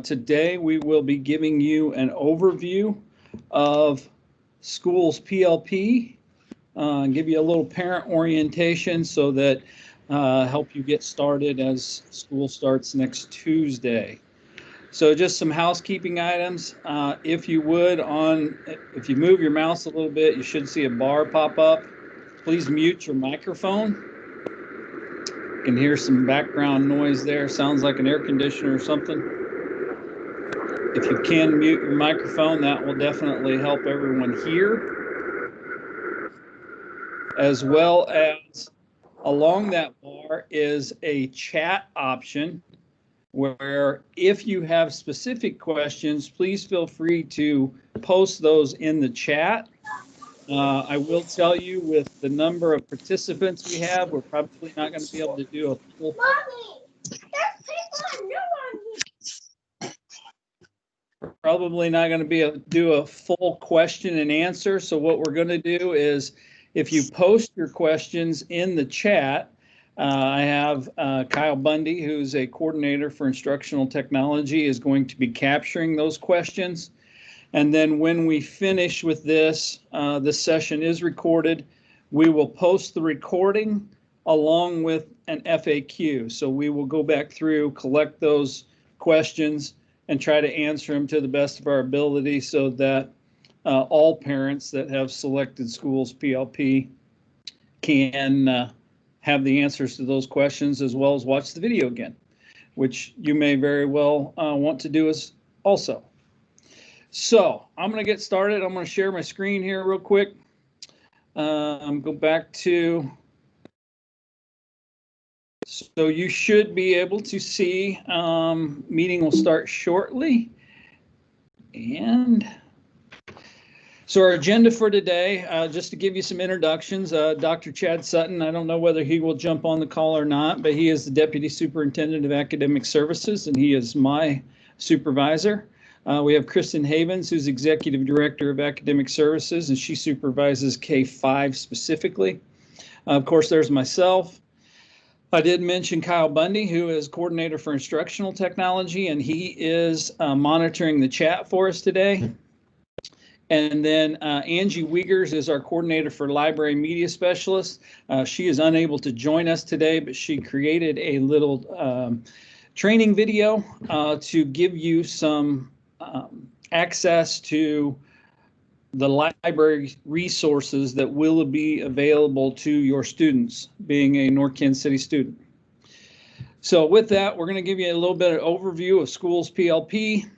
Today we will be giving you an overview of Schools PLP, and give you a little parent orientation so that help you get started as school starts next Tuesday. So just some housekeeping items. If you move your mouse a little bit, you should see a bar pop up. Please mute your microphone. You can hear some background noise there. Sounds like an air conditioner or something. If you can mute your microphone, that will definitely help everyone hear. As well as along that bar is a chat option where if you have specific questions, please feel free to post those in the chat. I will tell you, with the number of participants we have, we're probably not going to be able to do a full. Probably not going to be able to do a full question and answer. So what we're going to do is, if you post your questions in the chat, I have Kyle Bundy, who's a coordinator for instructional technology, is going to be capturing those questions. And then when we finish with this, this session is recorded. We will post the recording along with an FAQ. So we will go back through, collect those questions, and try to answer them to the best of our ability so that all parents that have selected Schools PLP can have the answers to those questions, as well as watch the video again, which you may very well want to do as also. So I'm going to get started. I'm going to share my screen here real quick. Go back to. So you should be able to see, meeting will start shortly. And so our agenda for today, just to give you some introductions, Dr. Chad Sutton, I don't know whether he will jump on the call or not, but he is the Deputy Superintendent of Academic Services, and he is my supervisor. We have Kristen Havens, who's Executive Director of Academic Services, and she supervises K-5 specifically. Of course, there's myself. I did mention Kyle Bundy, who is Coordinator for Instructional Technology, and he is monitoring the chat for us today. And then Angie Wiegers is our Coordinator for Library Media Specialist. She is unable to join us today, but she created a little training video to give you some access to the library resources that will be available to your students, being a North Kansas City student. So with that, we're going to give you a little bit of overview of Schools PLP.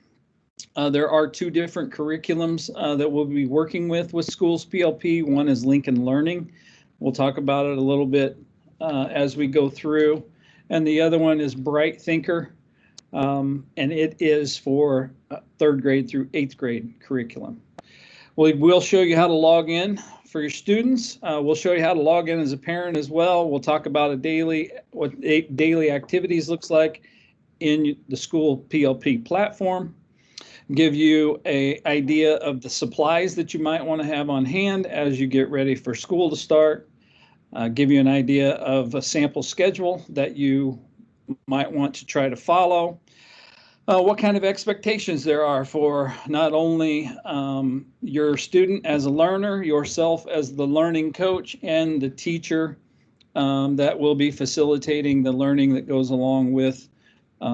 There are two different curriculums that we'll be working with Schools PLP. One is Lincoln Learning. We'll talk about it a little bit as we go through. And the other one is Bright Thinker, and it is for 3rd grade through 8th grade curriculum. We'll show you how to log in for your students. We'll show you how to log in as a parent as well. We'll talk about what daily activities looks like in the School PLP platform. Give you an idea of the supplies that you might want to have on hand as you get ready for school to start. Give you an idea of a sample schedule that you might want to try to follow. What kind of expectations there are for not only your student as a learner, yourself as the learning coach, and the teacher that will be facilitating the learning that goes along with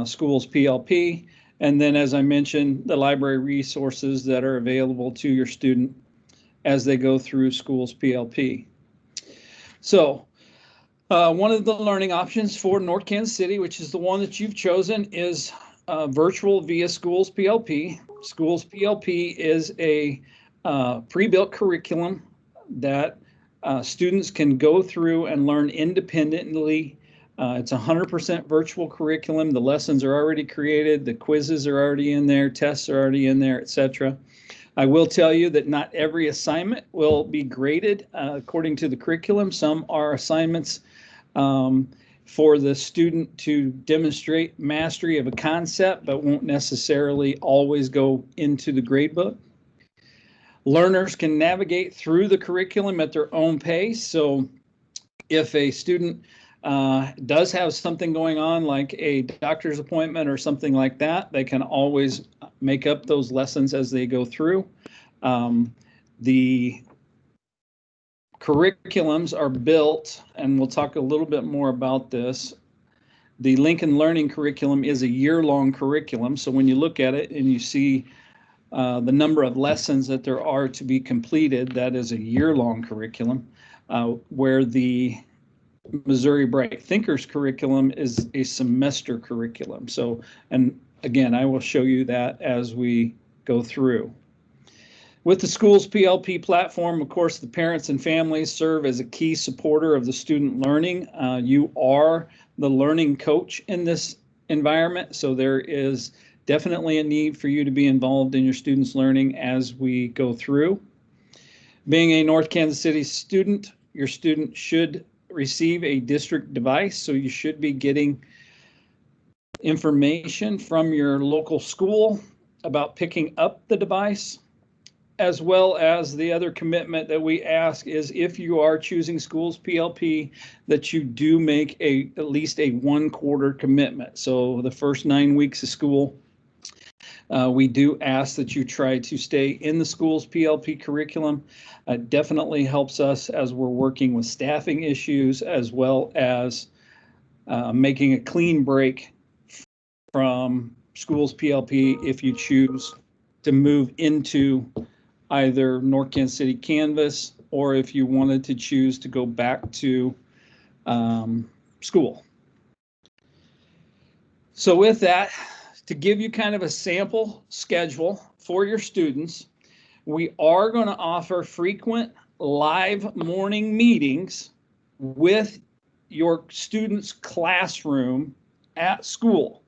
Schools PLP. And then, as I mentioned, the library resources that are available to your student as they go through Schools PLP. So one of the learning options for North Kansas City, which is the one that you've chosen, is virtual via Schools PLP. Schools PLP is a pre-built curriculum that students can go through and learn independently. It's 100% virtual curriculum. The lessons are already created, the quizzes are already in there, tests are already in there, etc. I will tell you that not every assignment will be graded according to the curriculum. Some are assignments for the student to demonstrate mastery of a concept, but won't necessarily always go into the gradebook. Learners can navigate through the curriculum at their own pace. So if a student does have something going on like a doctor's appointment or something like that, they can always make up those lessons as they go through. The curriculums are built, and we'll talk a little bit more about this. The Lincoln Learning curriculum is a year-long curriculum, so when you look at it and you see the number of lessons that there are to be completed, that is a year-long curriculum, where the Missouri Bright Thinkers curriculum is a semester curriculum. So, and again, I will show you that as we go through. With the SchoolsPLP platform, of course, the parents and families serve as a key supporter of the student learning. You are the learning coach in this environment, so there is definitely a need for you to be involved in your students' learning as we go through. Being a North Kansas City student, your student should receive a district device, so you should be getting information from your local school about picking up the device, as well as the other commitment that we ask is if you are choosing SchoolsPLP, that you do make at least a 1/4 commitment. So the first 9 weeks of school, we do ask that you try to stay in the SchoolsPLP curriculum. It definitely helps us as we're working with staffing issues, as well as making a clean break from SchoolsPLP if you choose to move into either North Kansas City Canvas, or if you wanted to choose to go back to school. So with that, to give you kind of a sample schedule for your students, we are going to offer frequent live morning meetings with your students' classroom at school.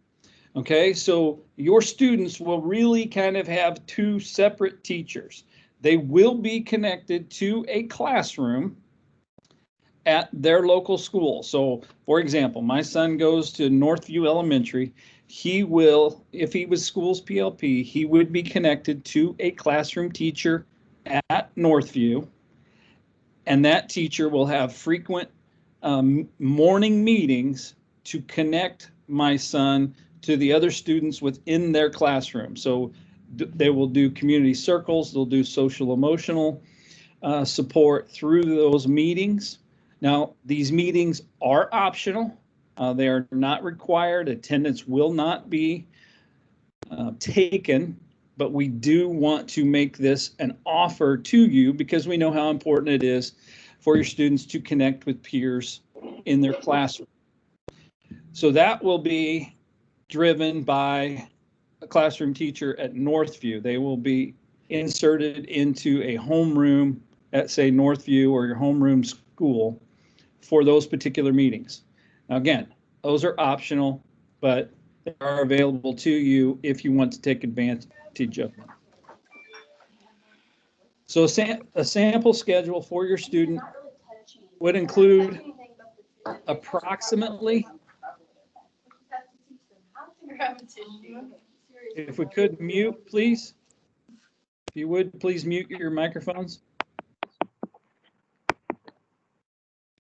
Okay, so your students will really kind of have two separate teachers. They will be connected to a classroom at their local school. So, for example, my son goes to Northview Elementary. He will, if he was SchoolsPLP, he would be connected to a classroom teacher at Northview, and that teacher will have frequent morning meetings to connect my son to the other students within their classroom. So they will do community circles, they'll do social emotional support through those meetings. Now, these meetings are optional. They are not required. Attendance will not be taken, but we do want to make this an offer to you because we know how important it is for your students to connect with peers in their classroom. So that will be driven by a classroom teacher at Northview. They will be inserted into a homeroom at, say, Northview or your homeroom school for those particular meetings. Now, again, those are optional, but they are available to you if you want to take advantage of them. So a sample schedule for your student would include approximately, if we could mute, please. If you would, please mute your microphones.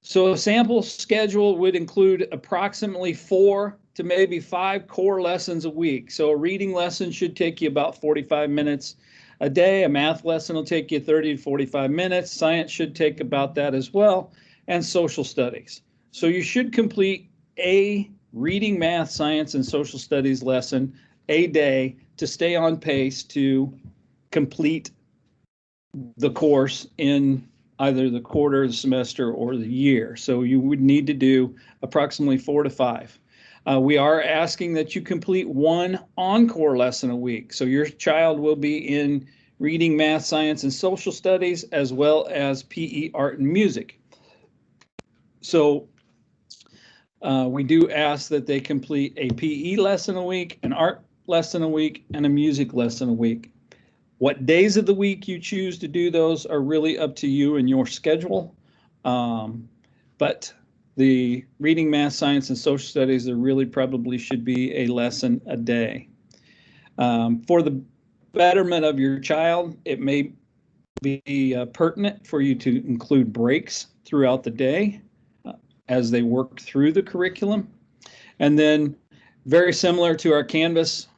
So a sample schedule would include approximately 4 to maybe 5 core lessons a week. So a reading lesson should take you about 45 minutes a day. A math lesson will take you 30 to 45 minutes. Science should take about that as well, and social studies. So you should complete a reading, math, science, and social studies lesson a day to stay on pace to complete the course in either the quarter, the semester, or the year. So you would need to do approximately 4 to 5. We are asking that you complete 1 encore lesson a week. So your child will be in reading, math, science, and social studies, as well as PE, art, and music. So we do ask that they complete a PE lesson a week, an art lesson a week, and a music lesson a week. What days of the week you choose to do those are really up to you and your schedule. But the reading, math, science, and social studies, there really probably should be a lesson a day. For the betterment of your child, it may be pertinent for you to include breaks throughout the day. as they work through the curriculum. And then very similar to our Canvas,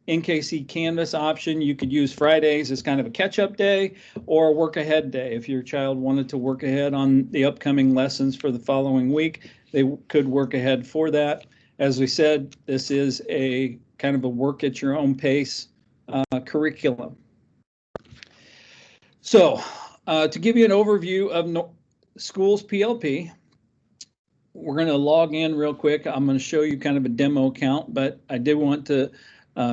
NKC Canvas option, you could use Fridays as kind of a catch-up day or a work-ahead day. If your child wanted to work ahead on the upcoming lessons for the following week, they could work ahead for that. As we said, this is a kind of a work at your own pace curriculum. So to give you an overview of SchoolsPLP, we're going to log in real quick. I'm going to show you kind of a demo account, but I did want to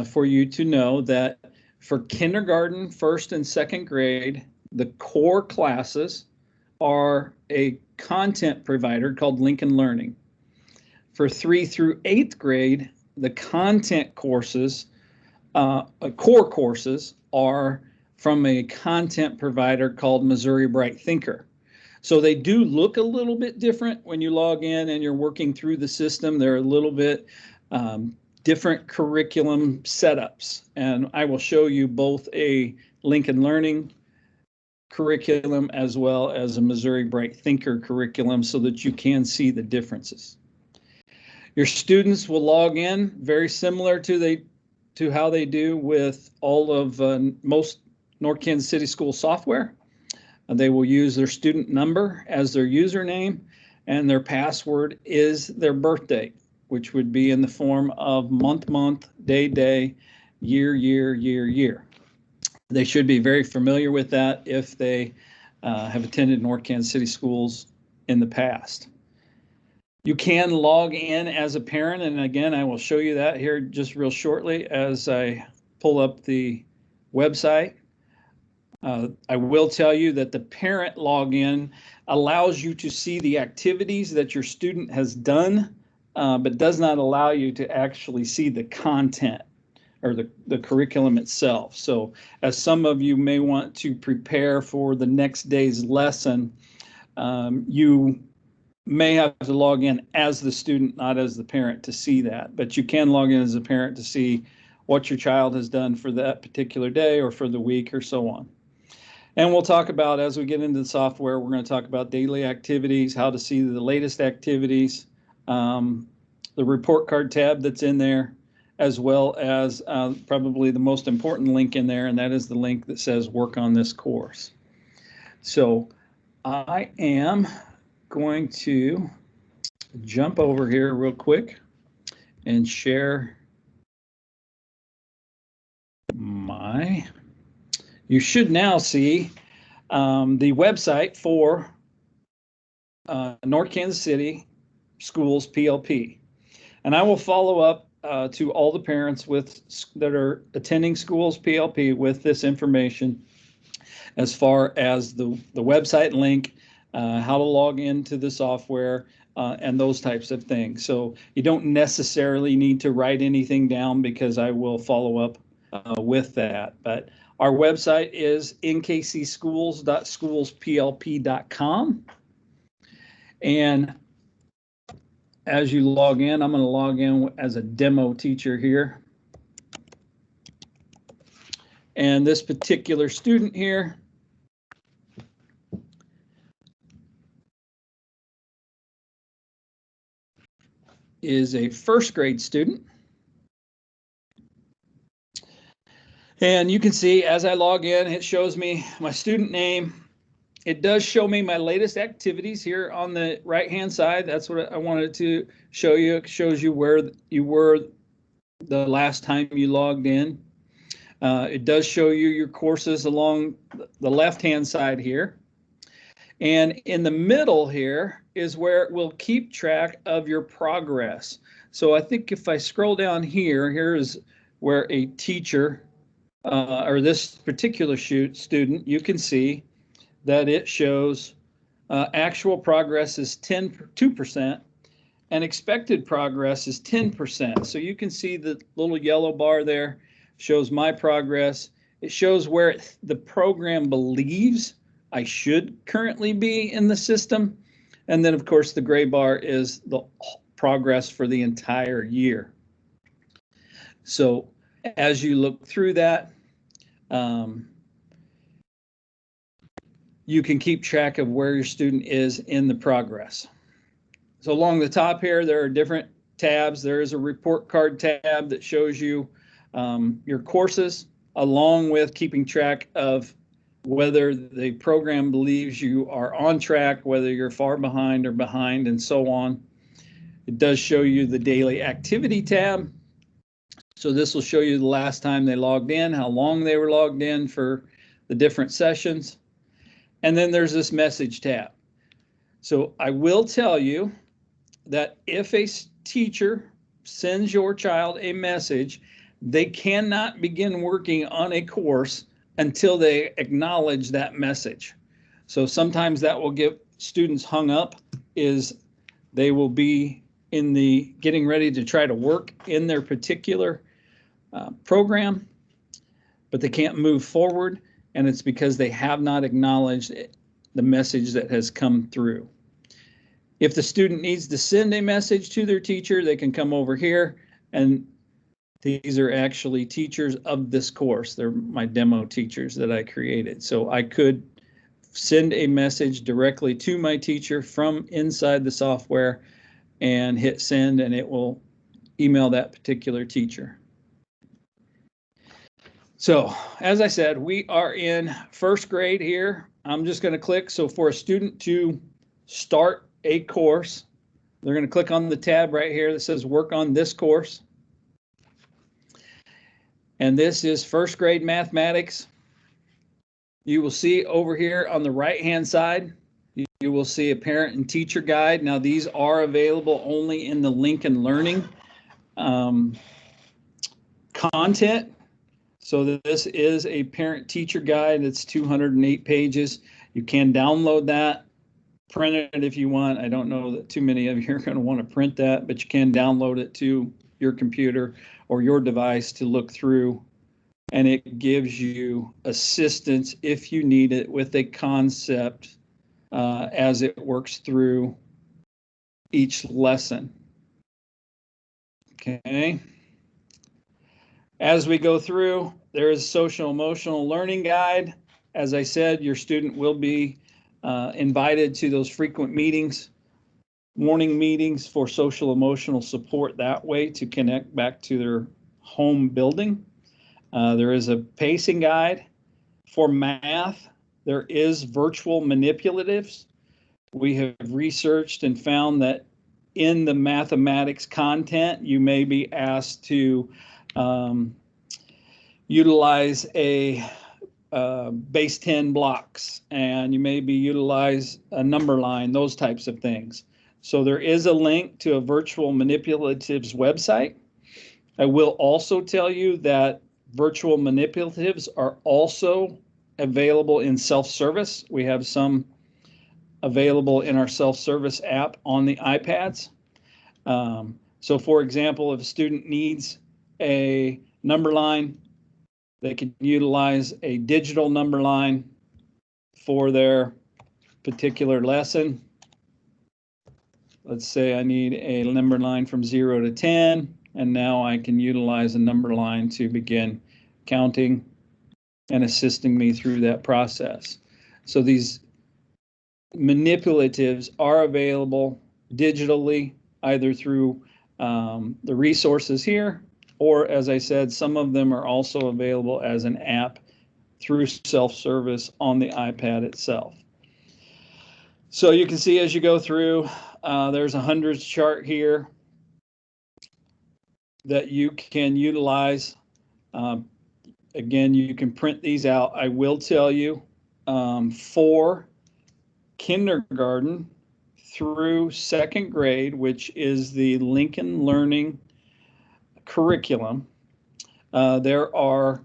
for you to know that for kindergarten, first and second grade, the core classes are a content provider called Lincoln Learning. For 3 through 8th grade, the content courses, core courses, are from a content provider called Missouri Bright Thinker. So they do look a little bit different when you log in and you're working through the system. They're a little bit different curriculum setups. And I will show you both a Lincoln Learning curriculum as well as a Missouri Bright Thinker curriculum so that you can see the differences. Your students will log in very similar to how they do with all of most North Kansas City school software. They will use their student number as their username, and their password is their birth date, which would be in the form of month, day, year. They should be very familiar with that if they have attended North Kansas City schools in the past. You can log in as a parent, and again, I will show you that here just real shortly as I pull up the website. I will tell you that the parent login allows you to see the activities that your student has done, but does not allow you to actually see the content or the curriculum itself. So as some of you may want to prepare for the next day's lesson, you may have to log in as the student, not as the parent, to see that. But you can log in as a parent to see what your child has done for that particular day or for the week or so on. And we'll talk about, as we get into the software, we're going to talk about daily activities, how to see the latest activities, the report card tab that's in there, as well as probably the most important link in there, and that is the link that says work on this course. So I am going to jump over here real quick and share my... You should now see the website for North Kansas City Schools PLP. And I will follow up to all the parents that are attending Schools PLP with this information as far as the website link, how to log into the software, and those types of things. So you don't necessarily need to write anything down because I will follow up with that. But our website is nkcschools.schoolsplp.com. And as you log in, I'm going to log in as a demo teacher here. And this particular student here is a first grade student. And you can see as I log in, it shows me my student name. It does show me my latest activities here on the right-hand side. That's what I wanted to show you. It shows you where you were the last time you logged in. It does show you your courses along the left-hand side here. And in the middle here is where it will keep track of your progress. So I think if I scroll down here, here is where a teacher or this particular student, you can see that it shows actual progress is 2% and expected progress is 10%. So you can see the little yellow bar there shows my progress. It shows where the program believes I should currently be in the system. And then, of course, the gray bar is the progress for the entire year. So as you look through that, you can keep track of where your student is in the progress. So along the top here, there are different tabs. There is a report card tab that shows you your courses, along with keeping track of whether the program believes you are on track, whether you're far behind or behind, and so on. It does show you the daily activity tab. So this will show you the last time they logged in, how long they were logged in for the different sessions. And then there's this message tab. So I will tell you that if a teacher sends your child a message, they cannot begin working on a course until they acknowledge that message. So sometimes that will get students hung up, is they will be in the getting ready to try to work in their particular program, but they can't move forward, and it's because they have not acknowledged the message that has come through. If the student needs to send a message to their teacher, they can come over here, and these are actually teachers of this course. They're my demo teachers that I created. So I could send a message directly to my teacher from inside the software and hit send, and it will email that particular teacher. So as I said, we are in first grade here. I'm just going to click. So for a student to start a course, they're going to click on the tab right here that says work on this course. And this is first grade mathematics. You will see over here on the right hand side, you will see a parent and teacher guide. Now these are available only in the Lincoln Learning content. So this is a parent teacher guide. It's 208 pages. You can download that, print it if you want. I don't know that too many of you are going to want to print that, but you can download it to your computer or your device to look through, and it gives you assistance if you need it with a concept as it works through each lesson. Okay. As we go through, there is a social emotional learning guide. As I said, your student will be invited to those frequent meetings, morning meetings for social emotional support that way to connect back to their home building. There is a pacing guide. For math, there is virtual manipulatives. We have researched and found that in the mathematics content, you may be asked to utilize a base 10 blocks, and you maybe utilize a number line, those types of things. So there is a link to a virtual manipulatives website. I will also tell you that virtual manipulatives are also available in self-service. We have some available in our self-service app on the iPads. So for example, if a student needs a number line, they can utilize a digital number line for their particular lesson. Let's say I need a number line from 0 to 10, and now I can utilize a number line to begin counting and assisting me through that process. So these manipulatives are available digitally, either through the resources here, or as I said, some of them are also available as an app through self-service on the iPad itself. So you can see as you go through, there's a hundreds chart here that you can utilize. Again, you can print these out. I will tell you, for kindergarten through second grade, which is the Lincoln Learning curriculum, there are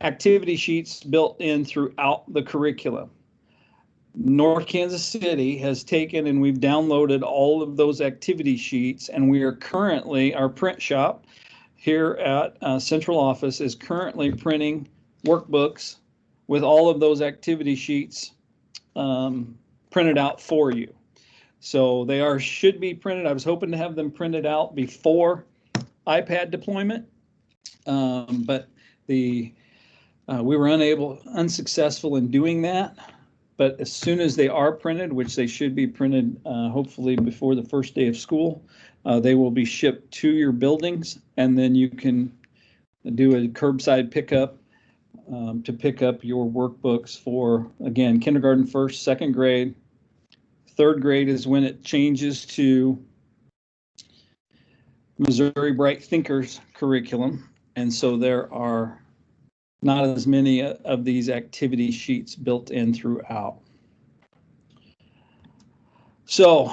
activity sheets built in throughout the curriculum. North Kansas City has taken and we've downloaded all of those activity sheets, and we are currently, our print shop here at Central Office is currently printing workbooks with all of those activity sheets printed out for you. So they should be printed. I was hoping to have them printed out before iPad deployment, but we were unsuccessful in doing that. but as soon as they are printed, which they should be printed hopefully before the first day of school, they will be shipped to your buildings, and then you can do a curbside pickup to pick up your workbooks for, again, kindergarten, first, second grade. Third grade is when it changes to Missouri Bright Thinkers curriculum, and so there are not as many of these activity sheets built in throughout. So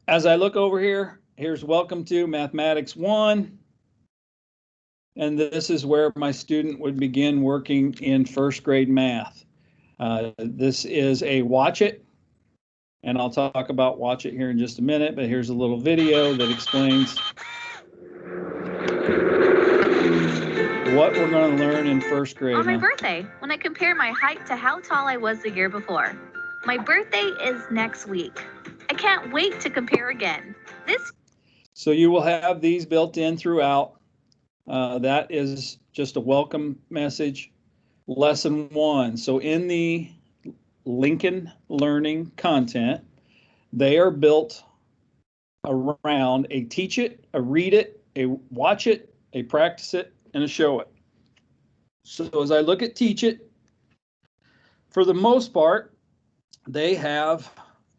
as I look over here, here's Welcome to Mathematics 1. And this is where my student would begin working in first grade math. This is a Watch It, and I'll talk about Watch It here in just a minute, but here's a little video that explains what we're going to learn in first grade. On my birthday, when I compare my height to how tall I was the year before. My birthday is next week. I can't wait to compare again. So you will have these built in throughout. That is just a welcome message. Lesson 1. So in the Lincoln Learning content, they are built around a teach it, a read it, a watch it, a practice it, and a show it. So as I look at teach it, for the most part, they have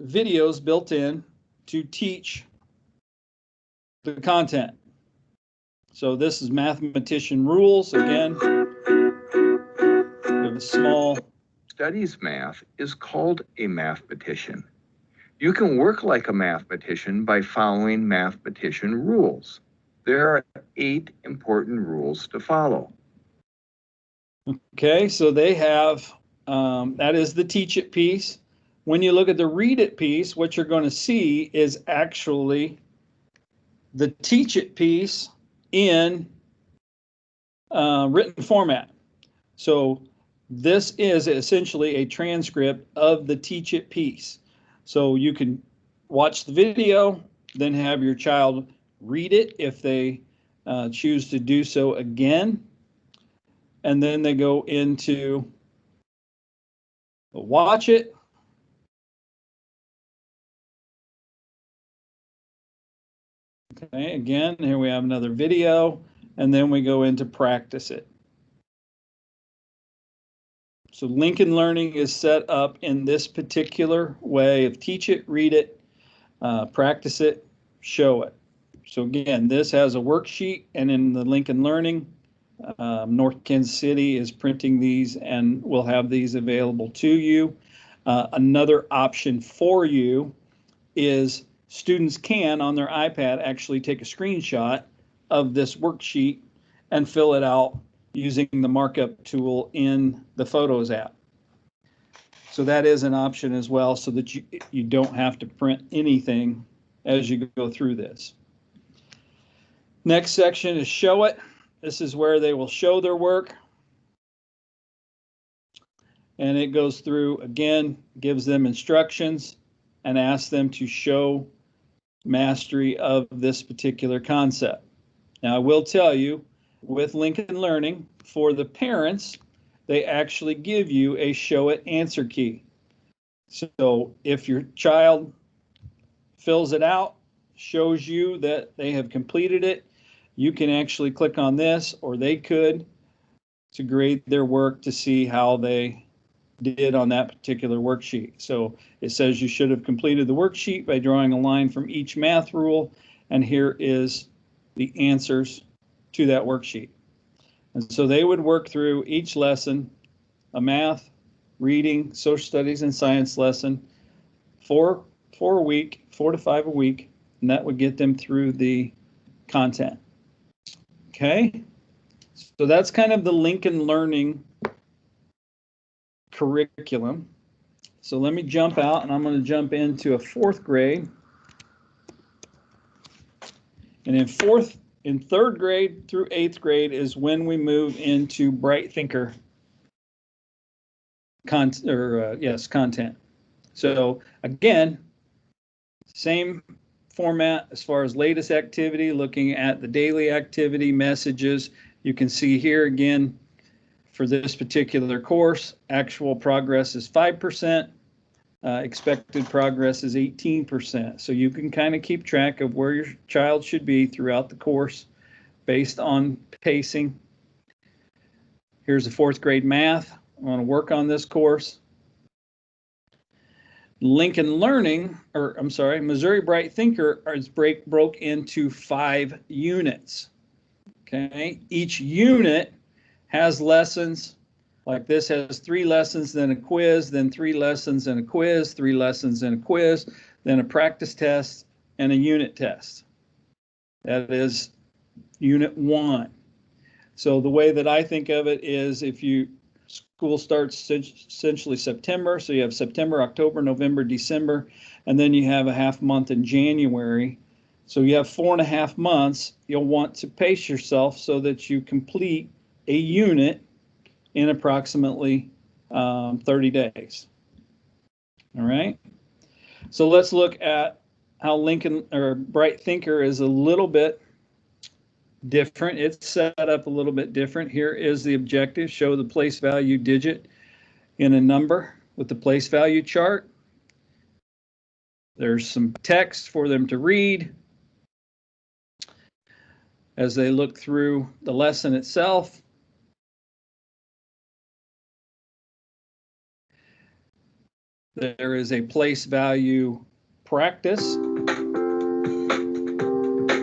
videos built in to teach the content. So this is mathematician rules. Again, we have a small. Studies math is called a mathematician. You can work like a mathematician by following mathematician rules. There are 8 important rules to follow. Okay, so they have, that is the teach it piece. When you look at the read it piece, what you're going to see is actually the teach it piece in written format. So this is essentially a transcript of the teach it piece. So you can watch the video, then have your child read it if they choose to do so again. And then they go into watch it. Okay, again, here we have another video, and then we go into practice it. So Lincoln Learning is set up in this particular way of teach it, read it, practice it, show it. So again, this has a worksheet, and in the Lincoln Learning, North Kansas City is printing these and will have these available to you. Another option for you is students can, on their iPad, actually take a screenshot of this worksheet and fill it out using the markup tool in the Photos app. So that is an option as well, so that you don't have to print anything as you go through this. Next section is show it. This is where they will show their work. And it goes through, again, gives them instructions and asks them to show mastery of this particular concept. Now, I will tell you, with Lincoln Learning, for the parents, they actually give you a show it answer key. So if your child fills it out, shows you that they have completed it, you can actually click on this, or they could, to grade their work to see how they did on that particular worksheet. So it says you should have completed the worksheet by drawing a line from each math rule, and here is the answers to that worksheet. And so they would work through each lesson, a math, reading, social studies, and science lesson, for a week, 4 to 5 a week, and that would get them through the content. Okay, so that's kind of the Lincoln Learning curriculum. So let me jump out, and I'm going to jump into a 4th grade. And in 3rd grade through 8th grade is when we move into Bright Thinker content. So again, same format as far as latest activity, looking at the daily activity messages. You can see here again, for this particular course, actual progress is 5%. expected progress is 18%. So you can kind of keep track of where your child should be throughout the course based on pacing. Here's the 4th grade math. I want to work on this course. Lincoln Learning, or I'm sorry, Missouri Bright Thinker is broke into 5 units. Okay, each unit has lessons. Like this has 3 lessons, then a quiz, then 3 lessons and a quiz, 3 lessons and a quiz, then a practice test and a unit test. That is unit 1. So the way that I think of it is if school starts essentially September, so you have September, October, November, December, and then you have a half month in January. So you have 4.5 months. You'll want to pace yourself so that you complete a unit in approximately 30 days. All right. So let's look at how Lincoln or Bright Thinker is a little bit different. It's set up a little bit different. Here is the objective: show the place value digit in a number with the place value chart. There's some text for them to read as they look through the lesson itself. There is a place value practice.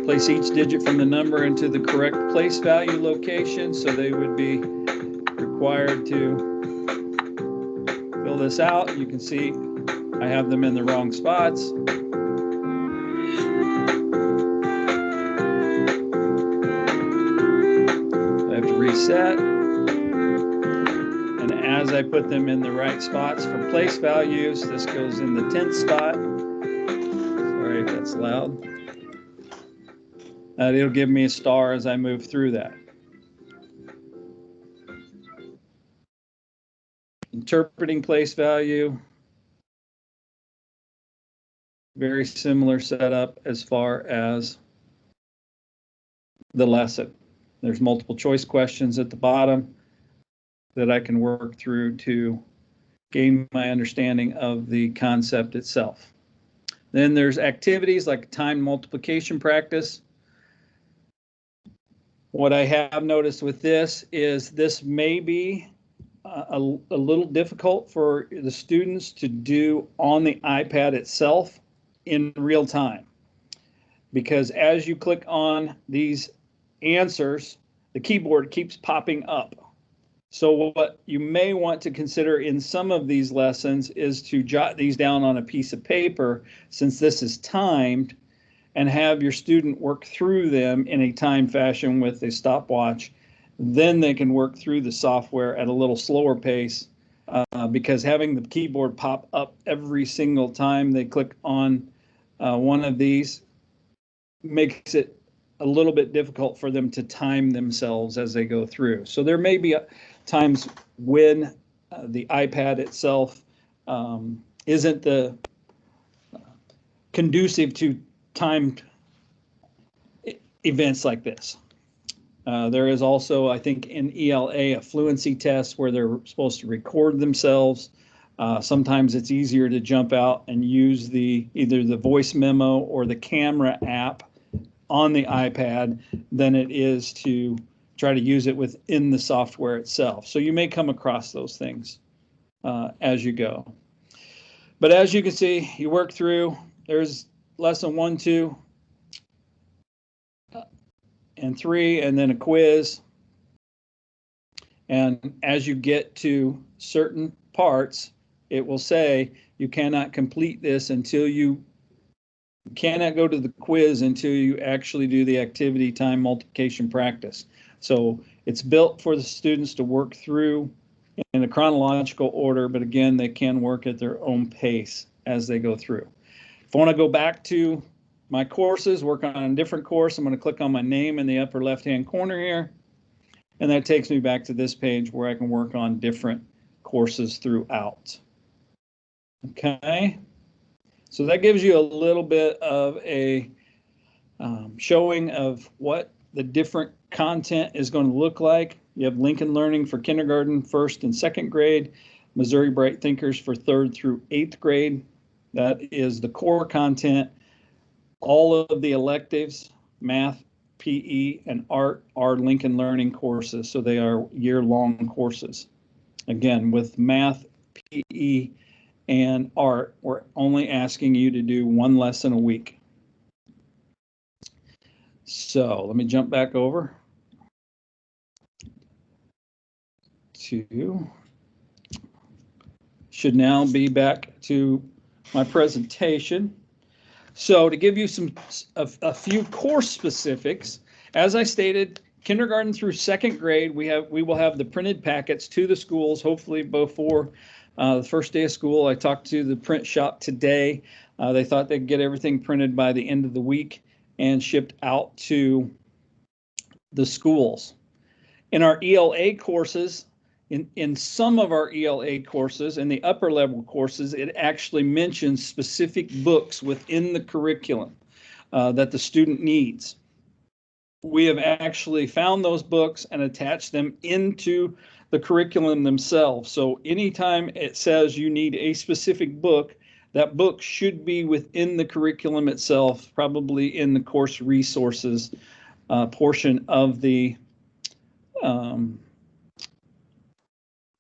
Place each digit from the number into the correct place value location, so they would be required to fill this out. You can see I have them in the wrong spots. I have to reset. And as I put them in the right spots for place values, this goes in the 10th spot. Sorry if that's loud. It'll give me a star as I move through that. Interpreting place value. Very similar setup as far as the lesson. There's multiple choice questions at the bottom that I can work through to gain my understanding of the concept itself. Then there's activities like time multiplication practice. What I have noticed with this is this may be a little difficult for the students to do on the iPad itself in real time, because as you click on these answers, the keyboard keeps popping up. So what you may want to consider in some of these lessons is to jot these down on a piece of paper, since this is timed, and have your student work through them in a timed fashion with a stopwatch. Then they can work through the software at a little slower pace, because having the keyboard pop up every single time they click on one of these makes it a little bit difficult for them to time themselves as they go through. So there may be times when the iPad itself isn't the conducive to timed events like this. There is also, I think, in ELA, a fluency test where they're supposed to record themselves. Sometimes it's easier to jump out and use either the voice memo or the camera app on the iPad than it is to try to use it within the software itself. So you may come across those things as you go. But as you can see, you work through, there's lesson 1, 2, and 3, and then a quiz. And as you get to certain parts, it will say you cannot complete this until you cannot go to the quiz until you actually do the activity time multiplication practice. So it's built for the students to work through in a chronological order, but again, they can work at their own pace as they go through. If I want to go back to my courses, work on a different course, I'm going to click on my name in the upper left-hand corner here, and that takes me back to this page where I can work on different courses throughout. Okay, so that gives you a little bit of a showing of what the different content is going to look like. You have Lincoln Learning for kindergarten, 1st and 2nd grade. Missouri Bright Thinkers for 3rd through 8th grade. That is the core content. All of the electives, math, PE, and art are Lincoln Learning courses, so they are year-long courses. Again, with math, PE, and art, we're only asking you to do 1 lesson a week. So let me jump back over to, should now be back to my presentation. So to give you a few course specifics, as I stated, kindergarten through 2nd grade, we will have the printed packets to the schools, hopefully before the first day of school. I talked to the print shop today. They thought they'd get everything printed by the end of the week and shipped out to the schools. In our ELA courses, in some of our ELA courses, in the upper level courses, it actually mentions specific books within the curriculum that the student needs. We have actually found those books and attached them into the curriculum themselves. So anytime it says you need a specific book, that book should be within the curriculum itself, probably in the course resources portion of the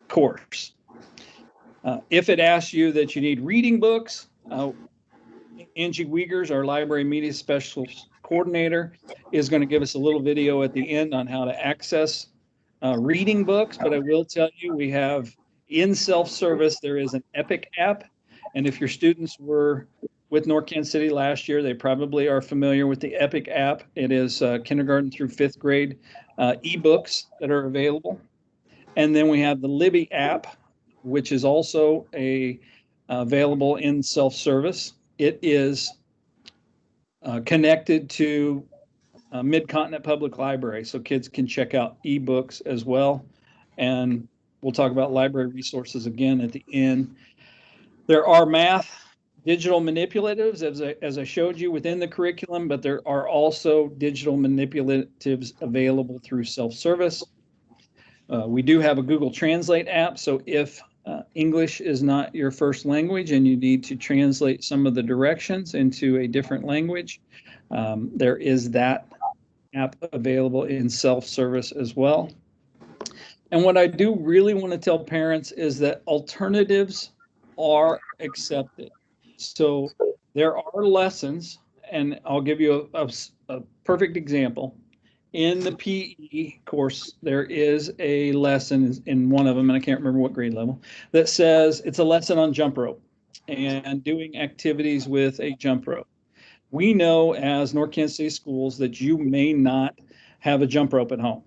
course. If it asks you that you need reading books, Angie Wiegers, our library media specialist coordinator, is going to give us a little video at the end on how to access reading books. But I will tell you, we have in self-service, there is an EPIC app. And if your students were with North Kansas City last year, they probably are familiar with the EPIC app. It is kindergarten through 5th grade ebooks that are available. And then we have the Libby app, which is also available in self-service. It is connected to Mid-Continent Public Library, so kids can check out ebooks as well. And we'll talk about library resources again at the end. There are math digital manipulatives, as I showed you, within the curriculum, but there are also digital manipulatives available through self-service. We do have a Google Translate app, so if English is not your first language and you need to translate some of the directions into a different language, there is that app available in self-service as well. And what I do really want to tell parents is that alternatives are accepted. So there are lessons, and I'll give you a perfect example. In the PE course, there is a lesson in one of them, and I can't remember what grade level, that says it's a lesson on jump rope and doing activities with a jump rope. We know as North Kansas City Schools that you may not have a jump rope at home.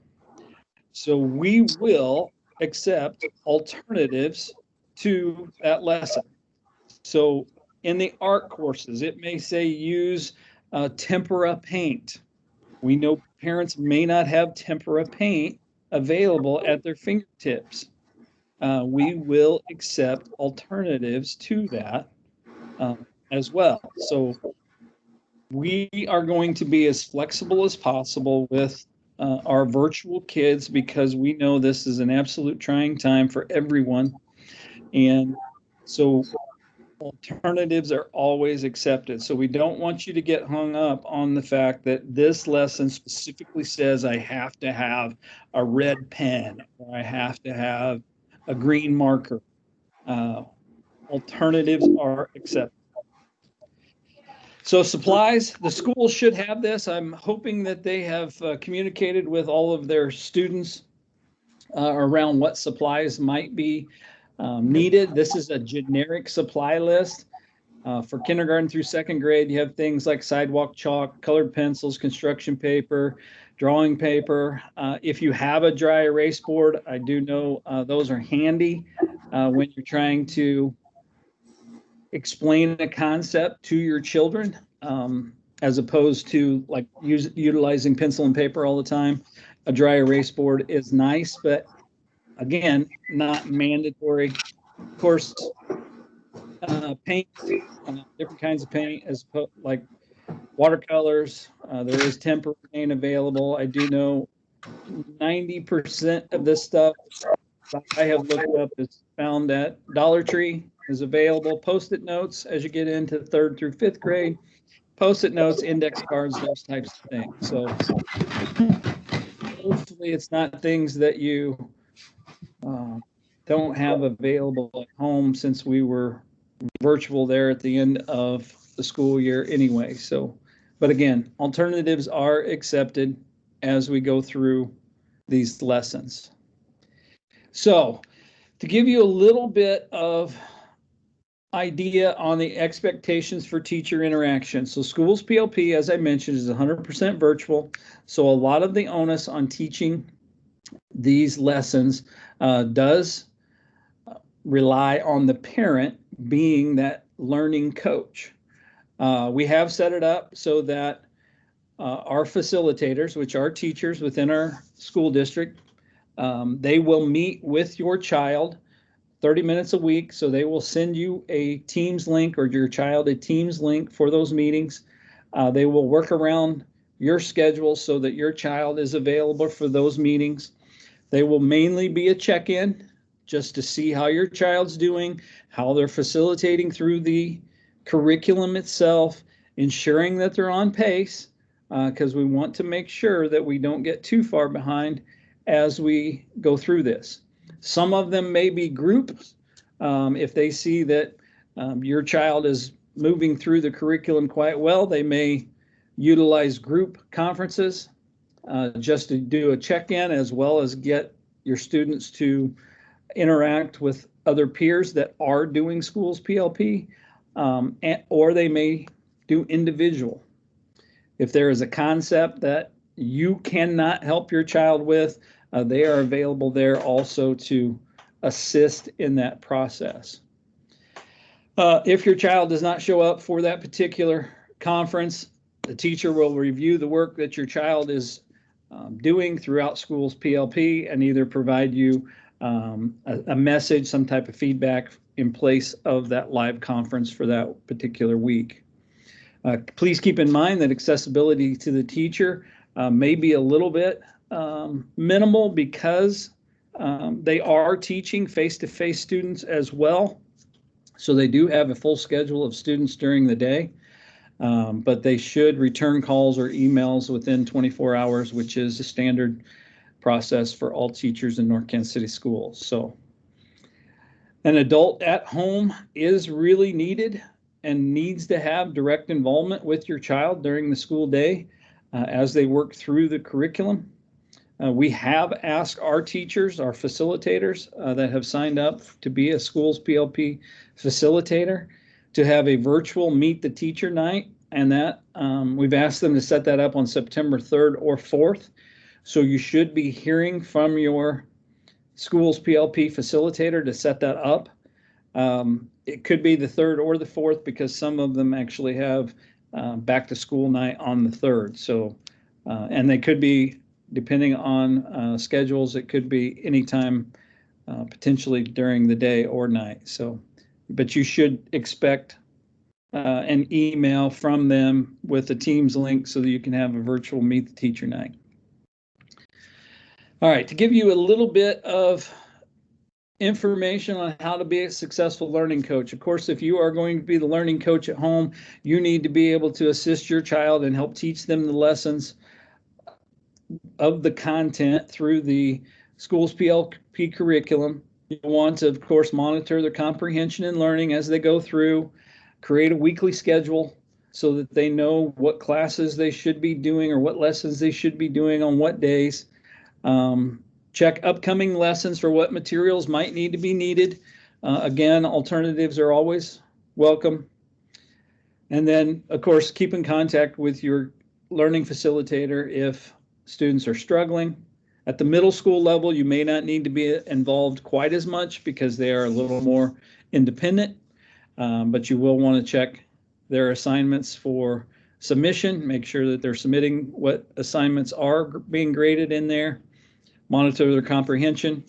So we will accept alternatives to that lesson. So in the art courses, it may say use tempera paint. We know parents may not have tempera paint available at their fingertips. We will accept alternatives to that as well. So we are going to be as flexible as possible with our virtual kids, because we know this is an absolute trying time for everyone. And so alternatives are always accepted. So we don't want you to get hung up on the fact that this lesson specifically says I have to have a red pen or I have to have a green marker. Alternatives are accepted. So supplies, the schools should have this. I'm hoping that they have communicated with all of their students around what supplies might be needed. This is a generic supply list. For kindergarten through 2nd grade, you have things like sidewalk chalk, colored pencils, construction paper, drawing paper. If you have a dry erase board, I do know those are handy when you're trying to explain a concept to your children, as opposed to like utilizing pencil and paper all the time. A dry erase board is nice, but again, not mandatory. Of course, paint, different kinds of paint, like watercolors. There is tempera paint available. I do know 90% of this stuff I have looked up is found that Dollar Tree is available. Post-it notes as you get into 3rd through 5th grade. Post-it notes, index cards, those types of things. So hopefully it's not things that you don't have available at home, since we were virtual there at the end of the school year anyway. So, but again, alternatives are accepted as we go through these lessons. So to give you a little bit of idea on the expectations for teacher interaction. So Schools PLP, as I mentioned, is 100% virtual. So a lot of the onus on teaching these lessons does rely on the parent being that learning coach. We have set it up so that our facilitators, which are teachers within our school district, they will meet with your child 30 minutes a week. So they will send you a Teams link, or your child a Teams link for those meetings. They will work around your schedule so that your child is available for those meetings. They will mainly be a check-in just to see how your child's doing, how they're facilitating through the curriculum itself, ensuring that they're on pace, because we want to make sure that we don't get too far behind as we go through this. Some of them may be groups. If they see that your child is moving through the curriculum quite well, they may utilize group conferences just to do a check-in, as well as get your students to interact with other peers that are doing Schools PLP, or they may do individual. If there is a concept that you cannot help your child with, they are available there also to assist in that process. If your child does not show up for that particular conference, the teacher will review the work that your child is doing throughout Schools PLP and either provide you a message, some type of feedback in place of that live conference for that particular week. Please keep in mind that accessibility to the teacher may be a little bit minimal, because they are teaching face-to-face students as well. So they do have a full schedule of students during the day, but they should return calls or emails within 24 hours, which is a standard process for all teachers in North Kansas City schools. So an adult at home is really needed and needs to have direct involvement with your child during the school day as they work through the curriculum. We have asked our teachers, our facilitators that have signed up to be a Schools PLP facilitator, to have a virtual Meet the Teacher night, and that we've asked them to set that up on September 3rd or 4th. So you should be hearing from your Schools PLP facilitator to set that up. It could be the 3rd or the 4th, because some of them actually have back to school night on the 3rd. So, and they could be, depending on schedules, it could be anytime, potentially during the day or night. So, but you should expect an email from them with a Teams link so that you can have a virtual Meet the Teacher night. All right, to give you a little bit of information on how to be a successful learning coach. Of course, if you are going to be the learning coach at home, you need to be able to assist your child and help teach them the lessons of the content through the Schools PLP curriculum. You want to, of course, monitor their comprehension and learning as they go through, create a weekly schedule so that they know what classes they should be doing or what lessons they should be doing on what days. Check upcoming lessons for what materials might need to be needed. Again, alternatives are always welcome. And then, of course, keep in contact with your learning facilitator if students are struggling. At the middle school level, you may not need to be involved quite as much because they are a little more independent, but you will want to check their assignments for submission, make sure that they're submitting what assignments are being graded in there. Monitor their comprehension,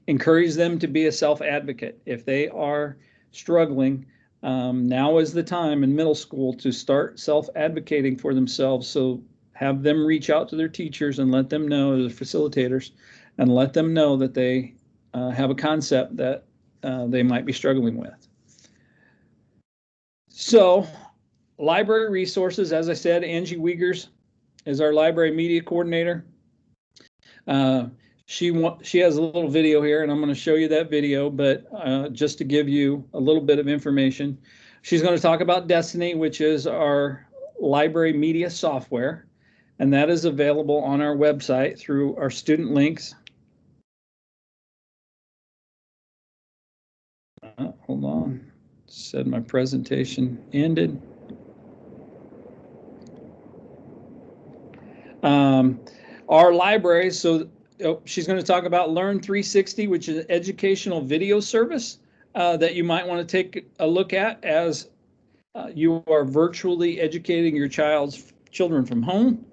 encourage them to be a self-advocate. If they are struggling, now is the time in middle school to start self-advocating for themselves. So have them reach out to their teachers and let them know, the facilitators, and let them know that they have a concept that they might be struggling with. So, library resources, as I said, Angie Wiegers is our library media coordinator. She has a little video here, and I'm going to show you that video, but just to give you a little bit of information, she's going to talk about Destiny, which is our library media software, and that is available on our website through our student links. Hold on, said my presentation ended. Our libraries, so she's going to talk about Learn 360, which is an educational video service that you might want to take a look at as you are virtually educating your children from home.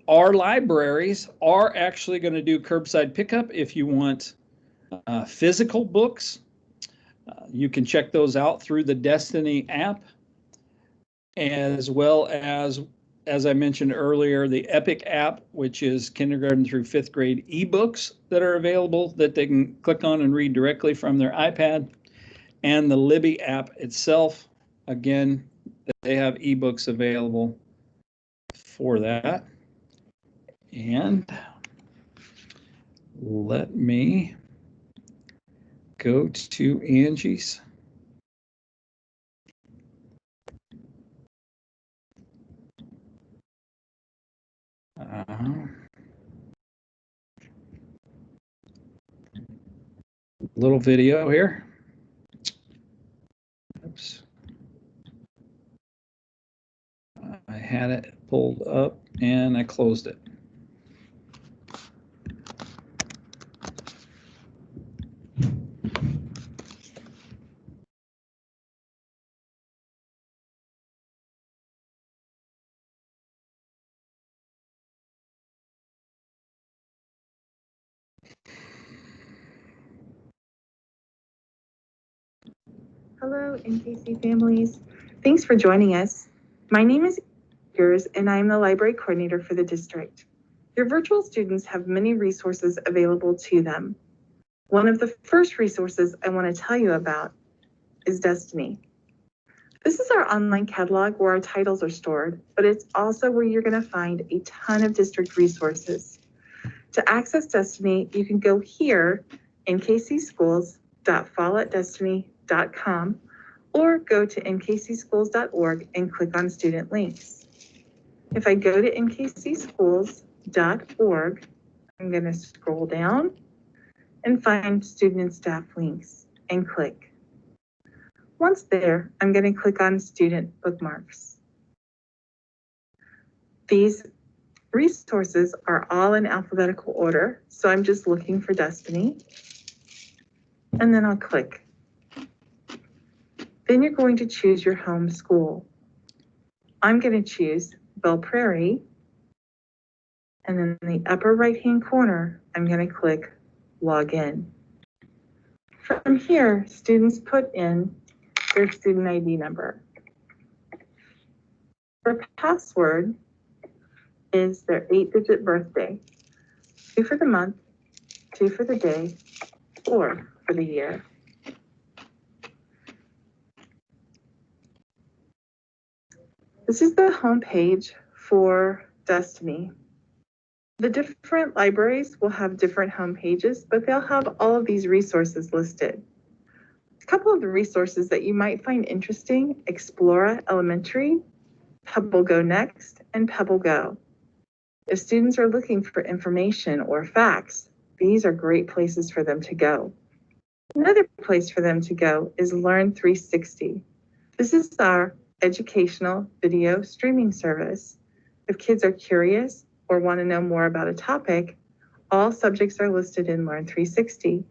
Our libraries are actually going to do curbside pickup if you want physical books. You can check those out through the Destiny app, as well as I mentioned earlier, the EPIC app, which is kindergarten through 5th grade ebooks that are available that they can click on and read directly from their iPad, and the Libby app itself. Again, they have ebooks available for that. And let me go to Angie's. Little video here. Oops. I had it pulled up and I closed it. Hello, NKC families. Thanks for joining us. My name is Wiegers, and I'm the library coordinator for the district. Your virtual students have many resources available to them. One of the first resources I want to tell you about is Destiny. This is our online catalog where our titles are stored, but it's also where you're going to find a ton of district resources. To access Destiny, you can go here, nkcschools.falloutdestiny.com, or go to nkcschools.org and click on student links. If I go to nkcschools.org, I'm going to scroll down and find student and staff links and click. Once there, I'm going to click on student bookmarks. These resources are all in alphabetical order, so I'm just looking for Destiny, and then I'll click. Then you're going to choose your home school. I'm going to choose Belle Prairie, and then in the upper right-hand corner, I'm going to click Log In. From here, students put in their student ID number. Their password is their 8-digit birthday, 2 for the month, 2 for the day, 4 for the year. This is the home page for Destiny. The different libraries will have different home pages, but they'll have all of these resources listed. A couple of the resources that you might find interesting: Explora Elementary, Pebble Go Next, and Pebble Go. If students are looking for information or facts, these are great places for them to go. Another place for them to go is Learn 360. This is our educational video streaming service. If kids are curious or want to know more about a topic, all subjects are listed in Learn 360.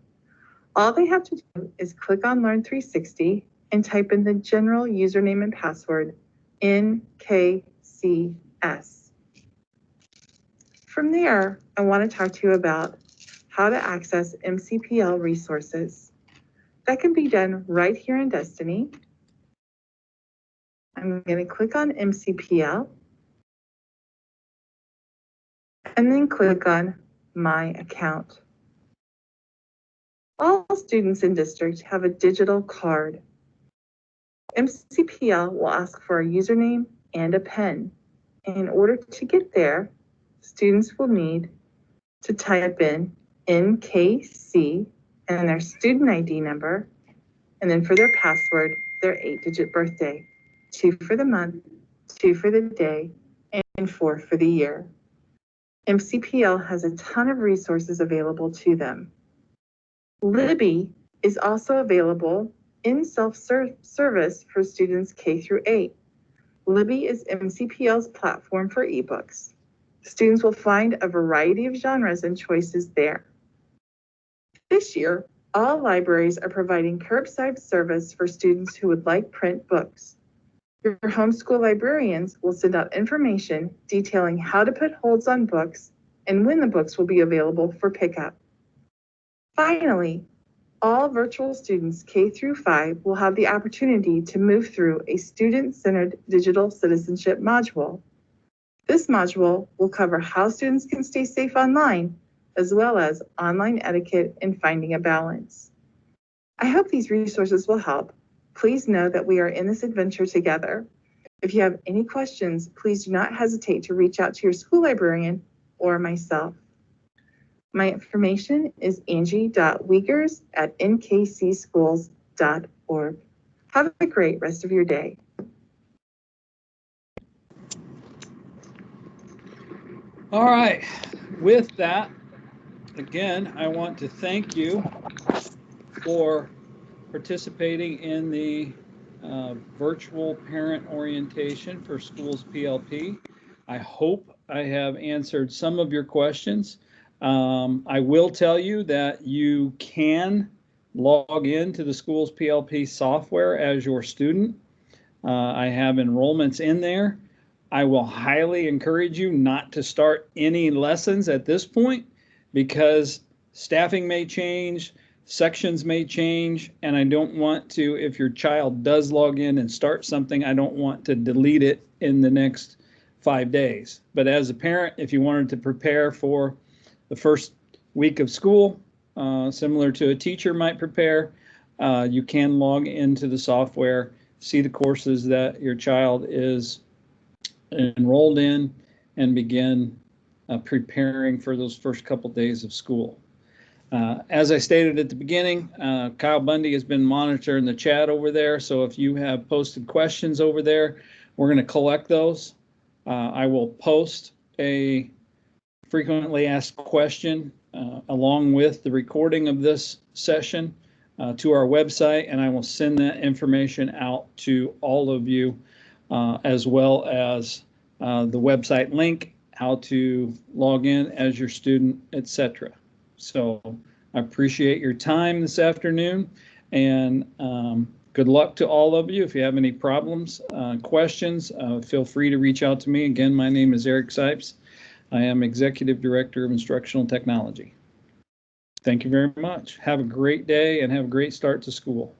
All they have to do is click on Learn 360 and type in the general username and password, NKCS. From there, I want to talk to you about how to access MCPL resources. That can be done right here in Destiny. I'm going to click on MCPL and then click on My Account. All students in district have a digital card. MCPL will ask for a username and a PIN. In order to get there, students will need to type in NKC and their student ID number, and then for their password, their 8-digit birthday, 2 for the month, 2 for the day, and 4 for the year. MCPL has a ton of resources available to them. Libby is also available in self-service for students K through 8. Libby is MCPL's platform for ebooks. Students will find a variety of genres and choices there. This year, all libraries are providing curbside service for students who would like print books. Your homeschool librarians will send out information detailing how to put holds on books and when the books will be available for pickup. Finally, all virtual students K through 5 will have the opportunity to move through a student-centered digital citizenship module. This module will cover how students can stay safe online, as well as online etiquette and finding a balance. I hope these resources will help. Please know that we are in this adventure together. If you have any questions, please do not hesitate to reach out to your school librarian or myself. My information is angie.wiegers@nkcschools.org. Have a great rest of your day. All right, with that, again, I want to thank you for participating in the virtual parent orientation for SchoolsPLP. I hope I have answered some of your questions. I will tell you that you can log into the SchoolsPLP software as your student. I have enrollments in there. I will highly encourage you not to start any lessons at this point because staffing may change, sections may change, and I don't want to, if your child does log in and start something, I don't want to delete it in the next 5 days. But as a parent, if you wanted to prepare for the first week of school, similar to a teacher might prepare, you can log into the software, see the courses that your child is enrolled in, and begin preparing for those first couple days of school. As I stated at the beginning, Kyle Bundy has been monitoring the chat over there. So if you have posted questions over there, we're going to collect those. I will post a frequently asked question along with the recording of this session to our website, and I will send that information out to all of you as well as the website link, how to log in as your student, etc. So I appreciate your time this afternoon, and good luck to all of you. If you have any problems, questions, feel free to reach out to me. Again, my name is Eric Sipes. I am Executive Director of Instructional Technology. Thank you very much. Have a great day and have a great start to school.